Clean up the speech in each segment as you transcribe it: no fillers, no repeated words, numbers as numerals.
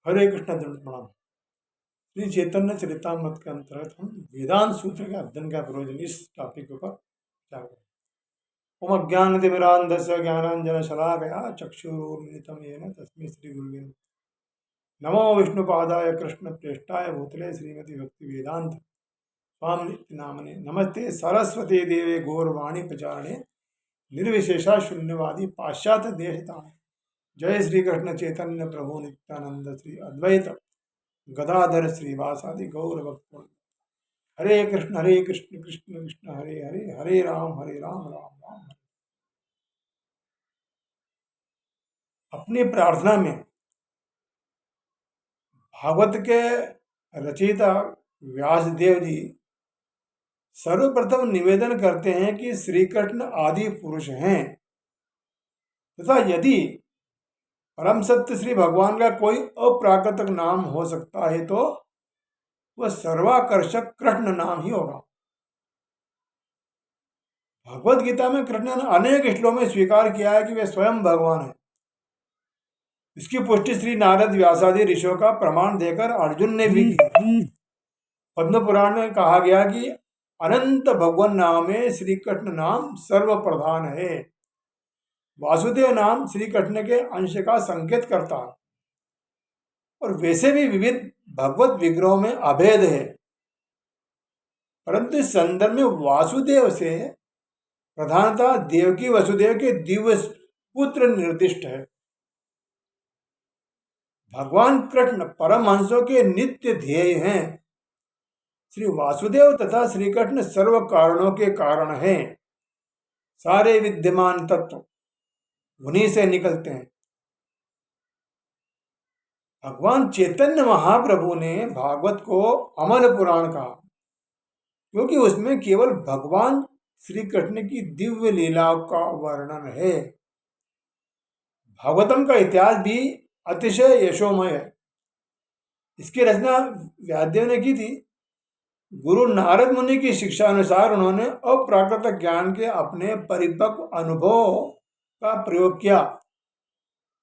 हरे कृष्ण दंड प्रणाम। श्री चैतन्य चरितामृत के अंतर्गत हम वेदांत सूत्र के अध्ययन का प्रयोजन इस टॉपिक के ऊपर विचार करें। ओम अज्ञानतिमिरान्धस्य ज्ञानाञ्जनशलाकया चक्षुरुन्मिलितं येन तस्मै श्रीगुरुवे नमो विष्णुपादाय कृष्णप्रेष्ठाय भूतले श्रीमती भक्तिवेदांत स्वामिनि नामने नमस्ते सरस्वती देवे गौरवाणी प्रचारणे निर्विशेषा शून्यवादी पाश्चात्य देशताने जय श्री कृष्ण चैतन्य प्रभु नित्यानंद श्री अद्वैत गदाधर श्रीवासादि गौर भक्त। हरे कृष्ण कृष्ण कृष्ण हरे हरे, हरे राम राम राम हरे। अपनी प्रार्थना में भागवत के रचयिता व्यासदेव जी सर्वप्रथम निवेदन करते हैं कि श्री कृष्ण आदि पुरुष हैं तथा यदि परम सत्य श्री भगवान का कोई अप्राकृतिक नाम हो सकता है तो वह सर्वाकर्षक कृष्ण नाम ही होगा। भगवत गीता में कृष्ण ने अनेक श्लोकों में स्वीकार किया है कि वे स्वयं भगवान हैं। इसकी पुष्टि श्री नारद व्यासादि ऋषियों का प्रमाण देकर अर्जुन ने भी की। पद्म पुराण में कहा गया कि अनंत भगवान नाम में श्री कृष्ण नाम सर्व प्रधान है। वासुदेव नाम श्री कृष्ण के अंश का संकेत करता है और वैसे भी विविध भगवत विग्रहों में अभेद है, परंतु इस संदर्भ में वासुदेव से प्रधानता देवकी वसुदेव के दिव्य पुत्र निर्दिष्ट है। भगवान कृष्ण परमहंसों के नित्य ध्येय हैं। श्री वासुदेव तथा श्री कृष्ण सर्व कारणों के कारण हैं। सारे विद्यमान तत्व उन्हीं से निकलते हैं। भगवान चैतन्य महाप्रभु ने भागवत को अमर पुराण कहा क्योंकि उसमें केवल भगवान श्री कृष्ण की दिव्य लीलाओं का वर्णन है। भागवतम का इतिहास भी अतिशय यशोमय है। इसकी रचना व्यासदेव ने की थी। गुरु नारद मुनि की शिक्षा अनुसार उन्होंने अप्राकृतिक ज्ञान के अपने परिपक्व अनुभव का प्रयोग किया।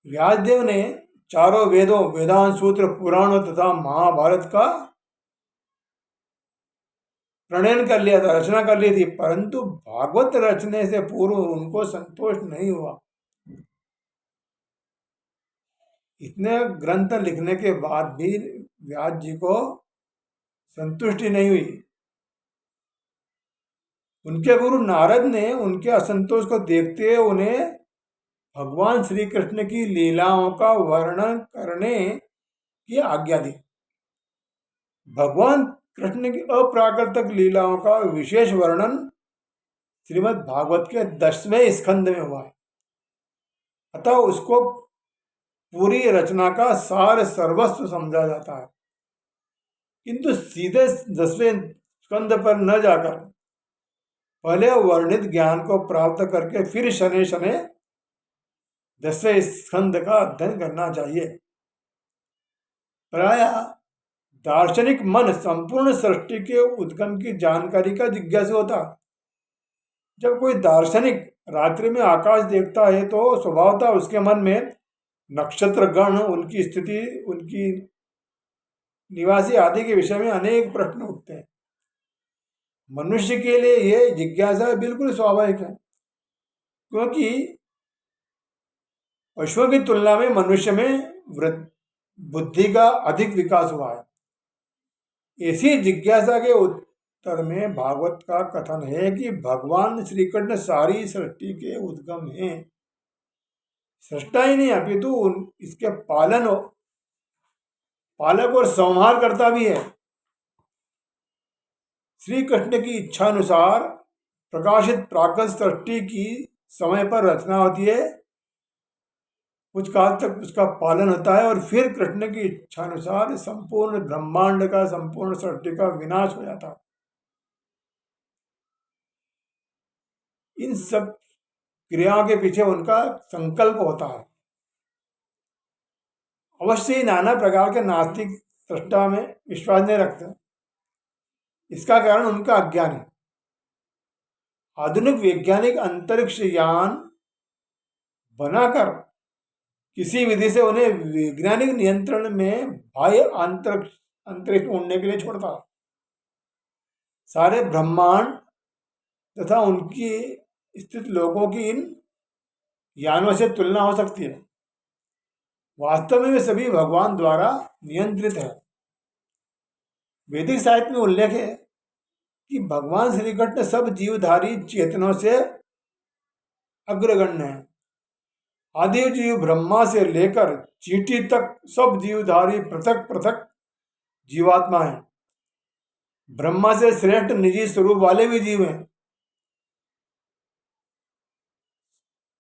व्यासदेव ने चारों वेदों, वेदांत सूत्र, पुराणों तथा महाभारत का प्रणयन कर लिया था, रचना कर ली थी, परंतु भागवत रचने से पूर्व उनको संतोष नहीं हुआ। इतने ग्रंथ लिखने के बाद भी व्यास जी को संतुष्टि नहीं हुई। उनके गुरु नारद ने उनके असंतोष को देखते हुए उन्हें भगवान श्री कृष्ण की लीलाओं का वर्णन करने की आज्ञा दी। भगवान कृष्ण की अप्राकृतिक लीलाओं का विशेष वर्णन श्रीमद् भागवत के 10वें स्कंद में हुआ है, अतः उसको पूरी रचना का सार सर्वस्व समझा जाता है। किंतु सीधे 10वें स्कंद पर न जाकर पहले वर्णित ज्ञान को प्राप्त करके फिर शनै शनै 10वें स्कंद का अध्ययन करना चाहिए। प्राय दार्शनिक मन संपूर्ण सृष्टि के उद्गम की जानकारी का जिज्ञासु होता। जब कोई दार्शनिक रात्रि में आकाश देखता है तो स्वभावतः उसके मन में नक्षत्र गण, उनकी स्थिति, उनकी निवासी आदि के विषय में अनेक प्रश्न उठते हैं। मनुष्य के लिए यह जिज्ञासा बिल्कुल स्वाभाविक है, क्योंकि पशुओं की तुलना में मनुष्य में बुद्धि का अधिक विकास हुआ है। इसी जिज्ञासा के उत्तर में भागवत का कथन है कि भगवान श्री कृष्ण सारी सृष्टि के उद्गम हैं। सृष्टा ही नहीं अपितु इसके पालक और संहार करता भी है। श्री कृष्ण की इच्छा अनुसार प्रकाशित प्राकृत सृष्टि की समय पर रचना होती है, कुछ काल तक उसका पालन होता है और फिर कृष्ण की इच्छा अनुसार संपूर्ण ब्रह्मांड का, संपूर्ण सृष्टि का विनाश हो जाता है। इन सब क्रियाओं के पीछे उनका संकल्प होता है। अवश्य ही नाना प्रकार के नास्तिक सृष्टा में विश्वास नहीं रखते। इसका कारण उनका अज्ञान है। आधुनिक वैज्ञानिक अंतरिक्ष यान बनाकर किसी विधि से उन्हें वैज्ञानिक नियंत्रण में बाह्य अंतरिक्ष उड़ने के लिए छोड़ता। सारे ब्रह्मांड तथा उनकी स्थित लोगों की इन यानों से तुलना हो सकती है। वास्तव में वे सभी भगवान द्वारा नियंत्रित है। वैदिक साहित्य में उल्लेख है कि भगवान श्री कृष्ण सब जीवधारी चेतनों से अग्रगण्य है। आदि जीव ब्रह्मा से लेकर चींटी तक सब जीवधारी पृथक पृथक जीवात्मा है। ब्रह्मा से श्रेष्ठ निजी स्वरूप वाले भी जीव हैं।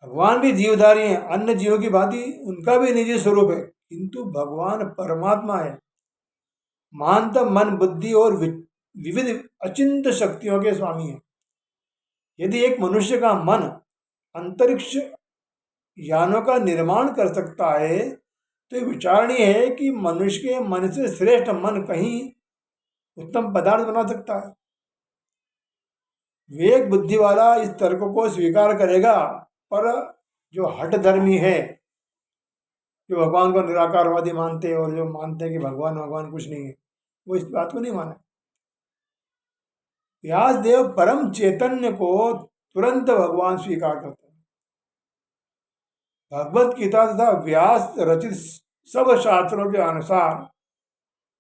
भगवान भी जीवधारी हैं, अन्य जीवों की भांति उनका भी निजी स्वरूप है, किंतु भगवान परमात्मा है, महानतम मन बुद्धि और विविध अचिंत शक्तियों के स्वामी है। यदि एक मनुष्य का मन अंतरिक्ष यानों का निर्माण कर सकता है तो विचारणीय है कि मनुष्य के मन से श्रेष्ठ मन कहीं उत्तम पदार्थ बना सकता है। विवेक बुद्धि वाला इस तर्क को स्वीकार करेगा, पर जो हठ धर्मी है, जो भगवान को निराकारवादी मानते हैं और जो मानते हैं कि भगवान कुछ नहीं है, वो इस बात को नहीं माने। व्यासदेव परम चैतन्य को तुरंत भगवान स्वीकार करते हैं। भगवत गीता तथा व्यास रचित सब शास्त्रों के अनुसार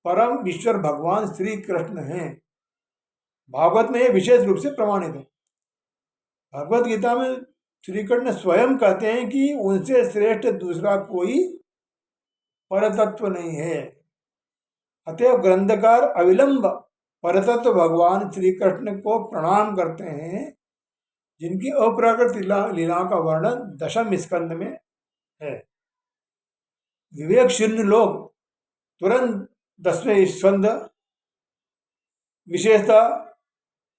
परम ईश्वर भगवान श्री कृष्ण हैं। भागवत में यह विशेष रूप से प्रमाणित है। भगवत गीता में श्री कृष्ण स्वयं कहते हैं कि उनसे श्रेष्ठ दूसरा कोई परतत्व नहीं है। अतएव ग्रंथकार अविलंब परतत्व भगवान श्री कृष्ण को प्रणाम करते हैं, जिनकी अप्राकृत लीलाओं का वर्णन दशम स्कंद में है। विवेक शून्य लोग तुरंत 10वें स्कंद विशेषता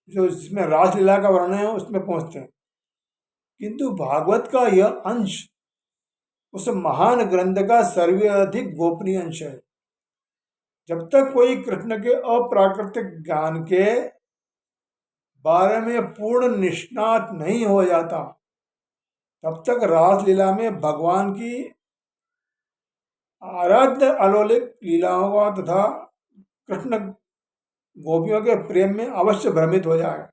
जो जिसमें रासलीला का वर्णन है उसमें पहुंचते हैं, किंतु भागवत का यह अंश उस महान ग्रंथ का सर्वाधिक गोपनीय अंश है। जब तक कोई कृष्ण के अप्राकृतिक ज्ञान के बारे में पूर्ण निष्णात नहीं हो जाता, तब तक रासलीला में भगवान की आराध्य अलौकिक लीलाओं का तथा कृष्ण गोपियों के प्रेम में अवश्य भ्रमित हो जाएगा।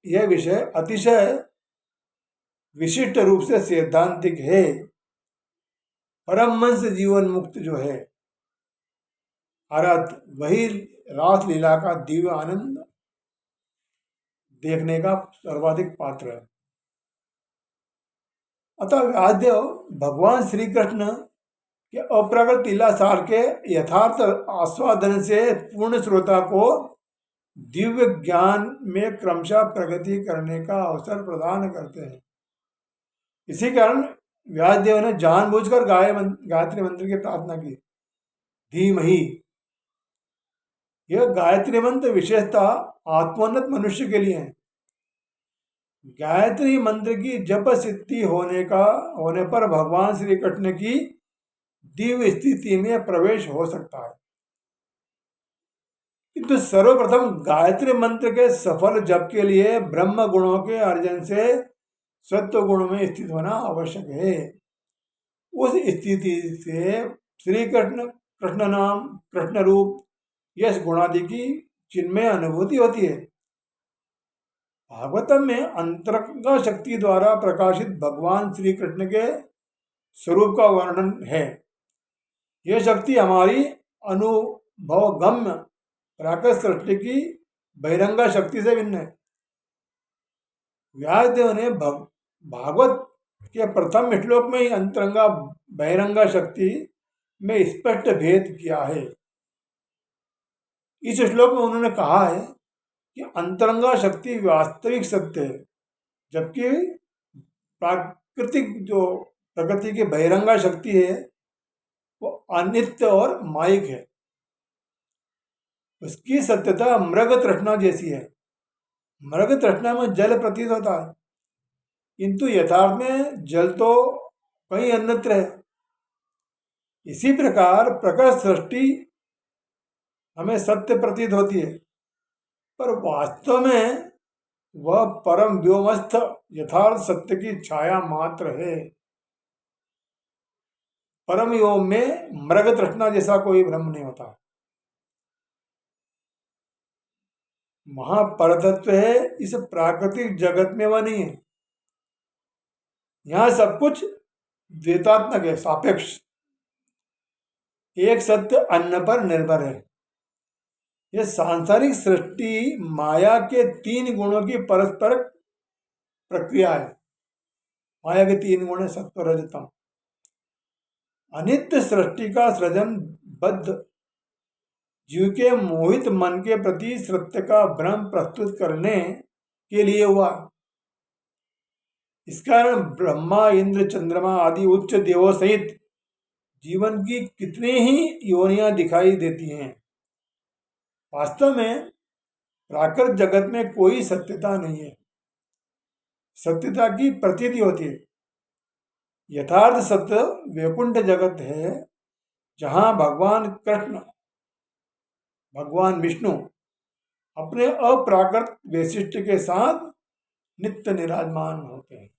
यह विषय अतिशय विशिष्ट रूप से सैद्धांतिक है। परमहंस जीवन मुक्त जो है आराध्य, वही रासलीला का दिव्य आनंद देखने का सर्वाधिक पात्र है। अतः व्यासदेव भगवान श्री कृष्ण के अप्राकृत लीला सार के यथार्थ आस्वादन से पूर्ण श्रोता को दिव्य ज्ञान में क्रमशः प्रगति करने का अवसर प्रदान करते हैं। इसी कारण व्यासदेव ने जानबूझकर गायत्री मंत्र की प्रार्थना की। धीमहि, यह गायत्री मंत्र विशेषता आत्मोन्नत मनुष्य के लिए है। गायत्री मंत्र की जप सिद्धि होने पर भगवान श्री कृष्ण की दिव्य स्थिति में प्रवेश हो सकता है, किंतु सर्वप्रथम गायत्री मंत्र के सफल जप के लिए ब्रह्म गुणों के अर्जन से सत्व गुण में स्थित होना आवश्यक है। उस स्थिति से श्री कृष्ण नाम, कृष्ण रूप, यश गुणादि की चिन्मय अनुभूति होती है। भागवतम में अंतरंग शक्ति द्वारा प्रकाशित भगवान श्री कृष्ण के स्वरूप का वर्णन है। यह शक्ति हमारी अनुभवगम्य प्राकृत सृष्टि की बहिरंगा शक्ति से भिन्न है। व्यासदेव ने भागवत के प्रथम श्लोक में ही अंतरंगा बहिरंगा शक्ति में स्पष्ट भेद किया है। इस श्लोक में उन्होंने कहा है कि अंतरंगा शक्ति वास्तविक सत्य है, जबकि प्राकृतिक जो प्रकृति की बहिरंगा शक्ति है वो अनित्य और मायिक है। उसकी सत्यता मृग तृष्णा जैसी है। मृग तृष्णा में जल प्रतीत होता है, किंतु यथार्थ में जल तो कहीं अन्यत्र है। इसी प्रकार प्रकृति सृष्टि हमें सत्य प्रतीत होती है, पर वास्तव में वह परम व्योमस्थ यथार्थ सत्य की छाया मात्र है। परम योग में मृग तृष्णा जैसा कोई ब्रह्म नहीं होता। महापरतत्व है, इस प्राकृतिक जगत में वह नहीं है। यहां सब कुछ द्वैतात्मक है, सापेक्ष। एक सत्य अन्य पर निर्भर है। यह सांसारिक सृष्टि माया के 3 गुणों की परस्पर प्रक्रिया है। माया के 3 गुण है, सत्व रज तम। अनित्य सृष्टि का सृजन बद्ध जीव के मोहित मन के प्रति सत्य का भ्रम प्रस्तुत करने के लिए हुआ। इस कारण ब्रह्मा, इंद्र, चंद्रमा आदि उच्च देवों सहित जीवन की कितनी ही योनियां दिखाई देती हैं। वास्तव में प्राकृत जगत में कोई सत्यता नहीं है। सत्यता की प्रतीति होती है। यथार्थ सत्य वैकुंठ जगत है, जहां भगवान कृष्ण, भगवान विष्णु अपने अप्राकृत वैशिष्ट्य के साथ नित्य विराजमान होते हैं।